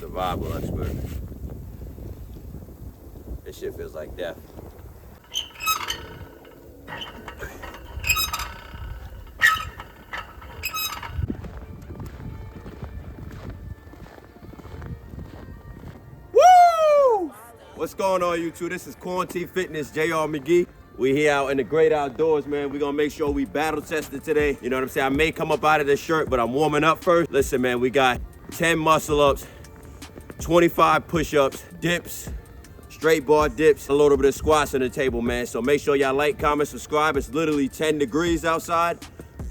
survival expert. This shit feels like death. Woo! What's going on, YouTube? This is Quarantine Fitness, JR McGee. We here out in the great outdoors, man. We're gonna make sure we battle tested today. You know what I'm saying? I may come up out of this shirt, but I'm warming up first. Listen, man, we got 10 muscle ups, 25 push-ups, dips, straight bar dips, a little bit of squats on the table, man. So make sure y'all like, comment, subscribe. It's literally 10 degrees outside.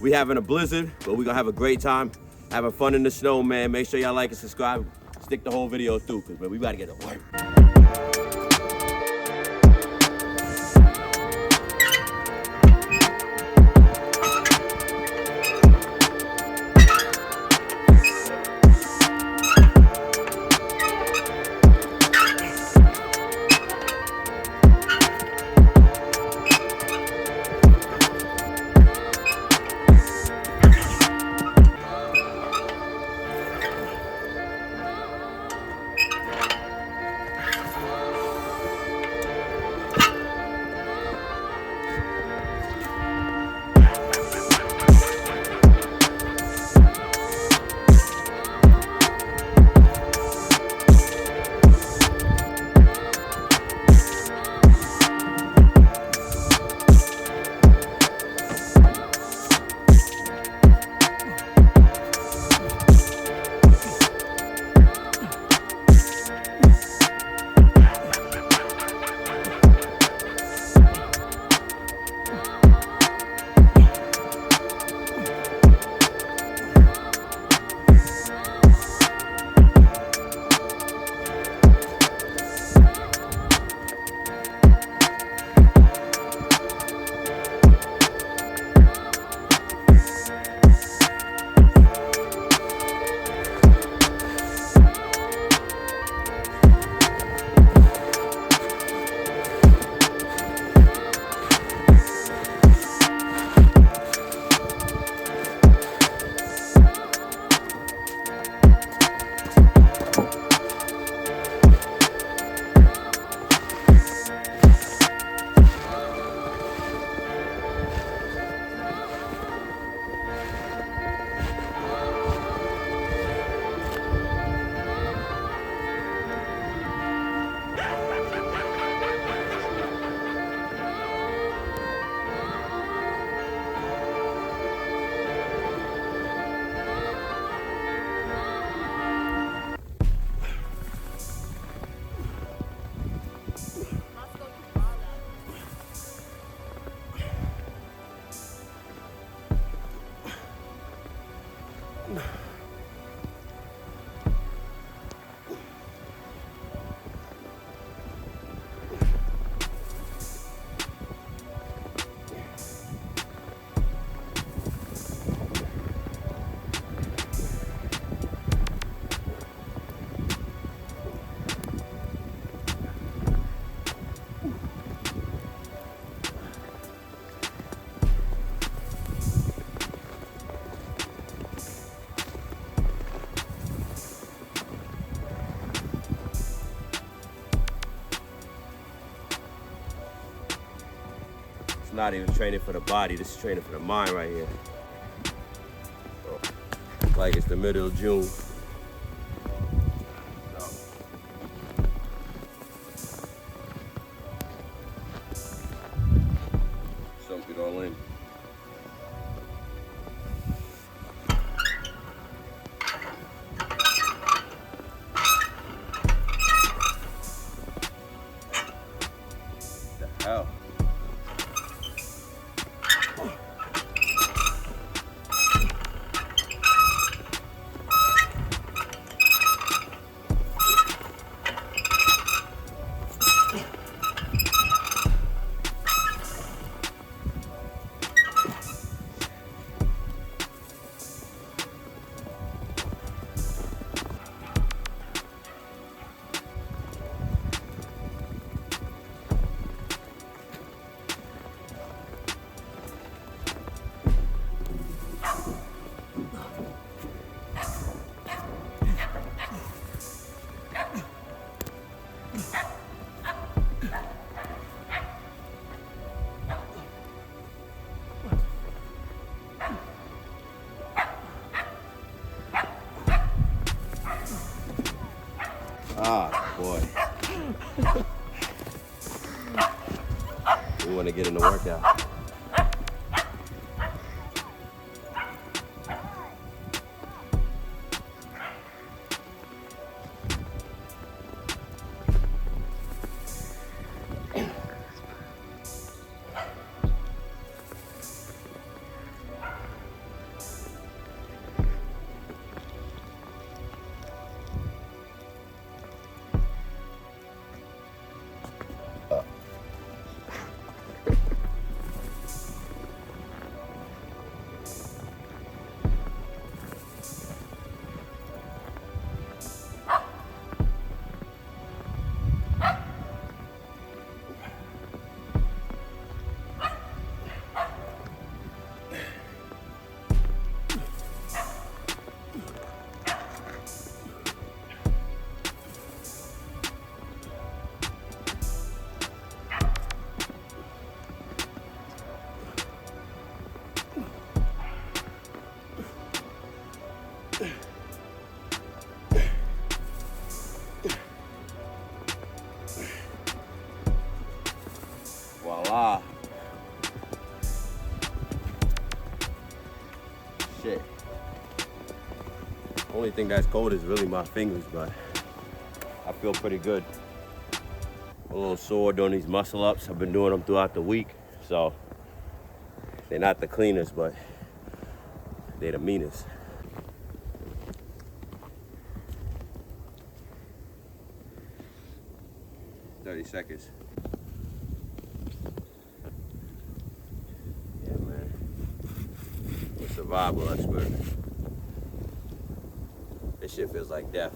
We having a blizzard, but we're gonna have a great time, having fun in the snow, man. Make sure y'all like and subscribe. Stick the whole video through, because, man, we gotta get to work. Not even training for the body, this is training for the mind right here. So, like it's the middle of June. Soak it all in. What the hell? Ah, boy. We want to get in the workout. Voila. Shit. Only thing that's cold is really my fingers, but I feel pretty good. A little sore doing these muscle ups. I've been doing them throughout the week, so they're not the cleanest, but they're the meanest. Seconds. Yeah, man. I'm a survival expert. This shit feels like death.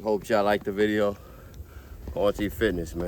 Hope y'all like the video. Quality Fitness, man.